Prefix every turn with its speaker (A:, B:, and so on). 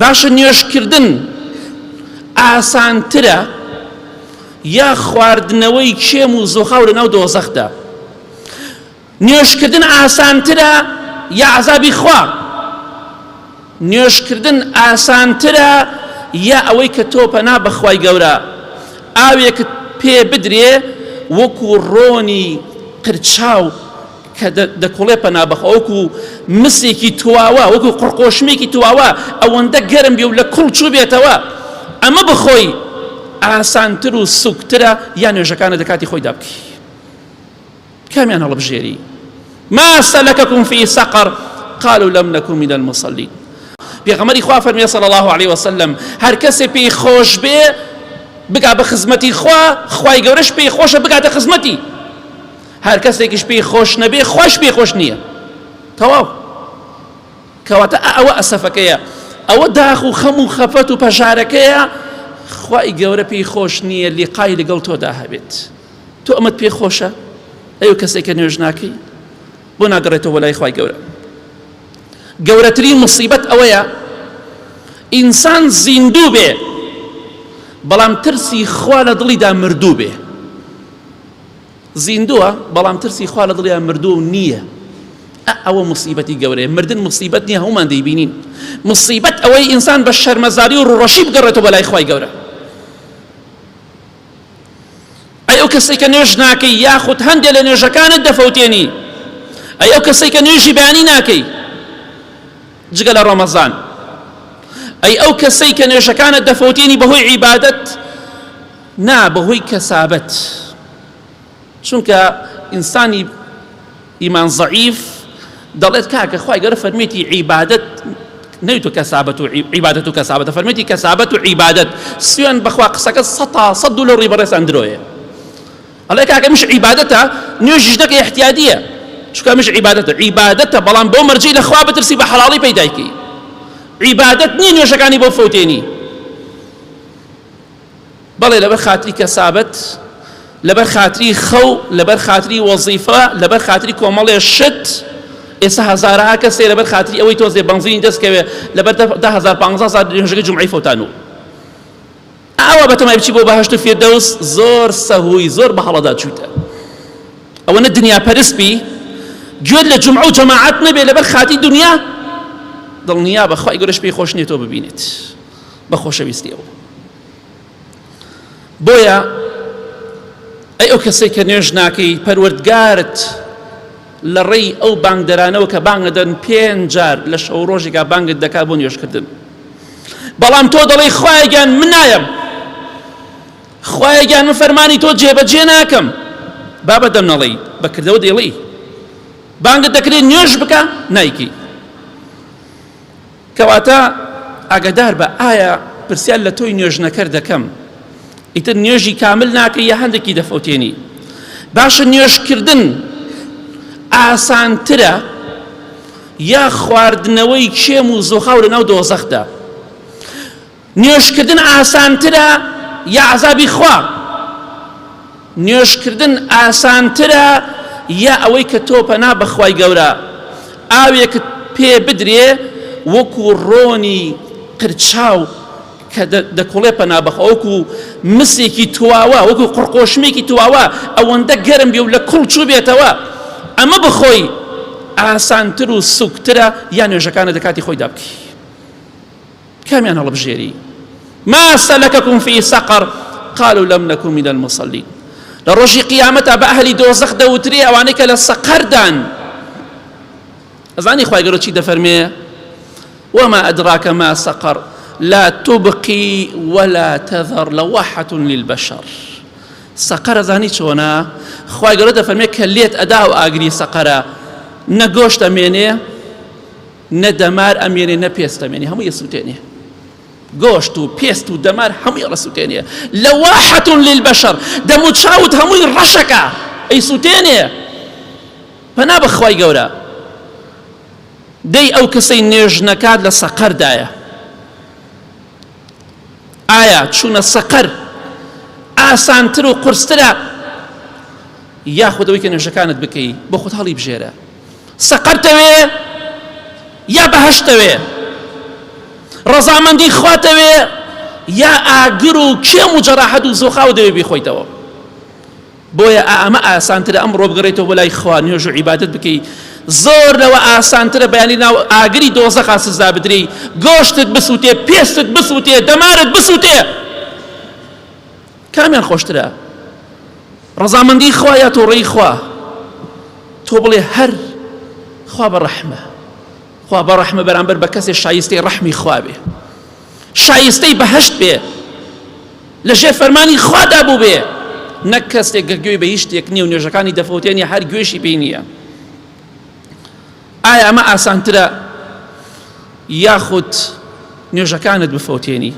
A: باشە نوێژکردن ئاسانترە یا خواردنەوەی کێم و زۆخاو لە ناو دۆزەخدا؟ نوێژکردن ئاسانترە یا عەزابی خوا؟ نوێژکردن ئاسانترە یا ئەوەی کە تۆ پەنا بەخوای گەورە ئاوێکت پێ بدرێ وەکو ڕۆنی قرچاو کە دەکوڵێ پەنا بەخوا، وەکو مسێکی تواوە، وەکو قڕقۆشمێکی تواوە ئەوەندە گەرم بێ و لە کوڵ چوو بێتەوە، ئەمە بخۆی ئاسانتر و سوکترە یا نوێژەکانە دەکاتی خۆی دابکی؟ کامیان هەڵبژێری؟ ما سلككم في سقر قالوا لم نكن من المصلين. پێغەمبەری خوا فەرمێ صلی الله عليه وسلم هەر کەسێ پێی خۆش بێ بگا بە خزمەتی خوا، خوای گەورەش پێی خۆشە بگاتە خزمەتی. هەر کەسێکیش پێی خۆش نەبێ خۆش پێی خۆش نییە. تەواو. کەواتە ئەوە ئەسەفەکەیە، ئەوە داخ و خەم و خەفەت و پەژارەکەیە، خوای گەورە پێی خۆش نییە لیقای لەگەڵ تۆدا هەبێت. تۆ ئەمەت پێی خۆشە؟ ئەو کەسێکە نوێژ ناکەی بۆ ناگەڕێتەوە بۆ لای خوای گەورە. گەورەترین مصیبەت ئەوەیە ئینسان زیندوو بێ بەڵام ترسی خوا لە دڵیدا مردوو بێ. زیندووە بەڵام ترسی خوا لە دڵیدا مردوو نییە. ئەوە مصیبەتی گەورەیە. مردن مصیبەت نییە، هەمومان دەیبینین. مصیبەت ئەوەی ئینسان بە شەرمەزاری و ڕوڕەشی بگەڕێتەوە بە لای خوای گەورە. ئەو کەسێک کە نوێژ ناکەی یاخود هەندێک لە نوێژەکانت دەفەوتێنی، ئەو کەسێک کە نوێژی بەیانی ناکەی جگە لە ڕەمەزان، ئەو کەسەی کە نوێژەکانت دەفەوتێنی بەهۆی عیبادەت نا بەهۆی کەسابەت. چونکە ئینسانی ئیمان زەعیف دەڵێت کاکە خوای گەورە فەرمێتی عیبادەت نەیتۆ کەسابەت و عیبادەت و کەسابەت، فەرمێتی کەسابەت و عیبادەت. سوێن بەخوا قسەکە سەد دولار ڕیبەڕێسان درۆیە. ئەڵێ کاکە مش عیبادەتە نوێژیش دەکەی احتیادیە، چونکە مش عیبادەتە بەڵام بۆ مەرجەی لە خوا بترسی بە حەڵاڵی پەیدایکەی. عیبادەت نییە نوێژەکانی بۆ فەوتێنی. بەڵێ لەبەر خاتری کەسابەت، لەبەر خاتری خەو، لەبەر خاتری وەزیفە، لەبەر خاتری کۆمەڵێ شت، ئێستا هەزارها کەسێ لەبەر خاتری ئەوەی تۆزێ بەنزینی دەستکەوێ لەبەر 10,000-15,000 نوێژەکەی جومعەی فەوتانوە. ئەوە بەتەمای بچی بۆ بەهەشت و فیردەوس زۆر سەهووی زۆر بە هەڵەدا چوویتە. ئەوەنە دنیا پەرستی گوێت لە جومعە و جەماعەت نەبێ لەبەر خاتی دنیا، دڵنیا بەخوای گەورەش پێی خۆش نییە تۆ ببینێت بە خۆشەویستی ئەوە. بۆیە ئەو کەسێک کە نوێژ ناکەی پەروەردگارت لە ڕێی ئەو بانگدەرانەوە کە بانگە دەن 5 جار لە شەو ڕۆژێکا بانگت دەکا بۆ نوێژکردن، بەڵام تۆ دەڵێی خوایە گیان من نایەم، خوایە گیان من فەرمانی تۆ جێبەجێ ناکەم، با بەدەم نەڵێی بەکردەوە دێڵێی. بانگت دەکرێت نوێژ بکە نایکی. کەواتە ئاگادار بە ئایا پرسیار لە تۆی نوێژ نەکەر دەکەم ئیتر نوێژی کامل ناکەی یا هەندێکی دەفەوتێنی؟ باشە نوێژکردن ئاسانترە یا خواردنەوەی کێم و زۆخاو لە ناو دۆزەخدا؟ نوێژکردن ئاسانترە یا عەزابی خوا؟ نوێژکردن ئاسانترە یا ئەوەی کە تۆ پەنا بەخوای گەورە ئاوێکت پێ بدرێ وەکو ڕۆنی قرچاو کە دەکوڵێ پەنا بەخوا، وەکو مسێکی تواوە، وەکو قڕقۆشمێکی تواوە ئەوەندە گەرم بێ و لە کوڵ چوو بێتەوە، ئەمە بخۆی ئاسانتر و سوکترە یا نوێژەکانە دەکاتی خۆی دابکی؟ کامیان هەڵبژێری؟ ما سلككم في سقر قالوا لم نكن من المصلين. لە ڕۆژی قیامەتە بە ئەهلی دۆزەخ دەوترێ ئەوانەی کە لە سەقەردان. ئەزانی خوای گەورە چی دەفەرمێ؟ وما أدراك ما سقر لا تبقي ولا تذر لواحة للبشر. سقر ئەزانی چۆنە؟ خوای گەورە دەفەرمێ کە لێت ئەدا و ئاگری سەقەرە نە گۆشت ئەمێنێ نە دەمار ئەمێنێ نە پێست ئەمێنێ، هەمووی ئەسووتێنێ. گۆشت و پێست و دەمار هەمووی ئەسووتێنێ. لەواحة للبشر، دەم و چاوت هەمووی ڕەشەکە ئەیسووتێنێ. پەنا بە خوای گەورە دەی ئەو کەسەی نوێژ نەکات لە سەقەردایە. ئایا چوونە سەقەر ئاسانتر و قورسترە یاخود ئەوەی کە نوێژەکانت بکەی بۆ خۆت هەڵی بژێرە؟ سەقەرتەوێ یا بەهەشتەوێ؟ ڕەزامەندی خواتەوێ یا ئاگر و کێم و جەراحەت و زۆخاو دەوێ بیخۆیتەوە. بۆیە ئەمە ئاسانترە ئەمڕۆ بگەڕێتەوە بۆ لای خوا نوێژ و عیبادەت بکەی. زۆر لەوە ئاسانترە بەیانی ناو ئاگری دۆزەخا سزا بدرێی، گۆشتت بسووتێ، پێستت بسووتێ، دەمارت بسووتێ. کامیان خۆشترە؟ ڕەزامەندی خوا یا تۆڕەی خوا؟ تۆ بڵێ هەر خوا بەڕەحمە، خوا بەڕەحمە بەرامبەر بە کەسێک شایستەی ڕەحمی خوا بێ، شایستەی بەهەشت بێ، لەژێر فەرمانی خوادا بوو بێ، نەک کەسێک گەرگوێی بە هیچ شتێک نییە و نوێژەکانی دەفەوتێنی هەر گوێشی پێی نییە. ئایا ئەمە ئاسانترە یاخود نوێژەکانت بفەوتێنی؟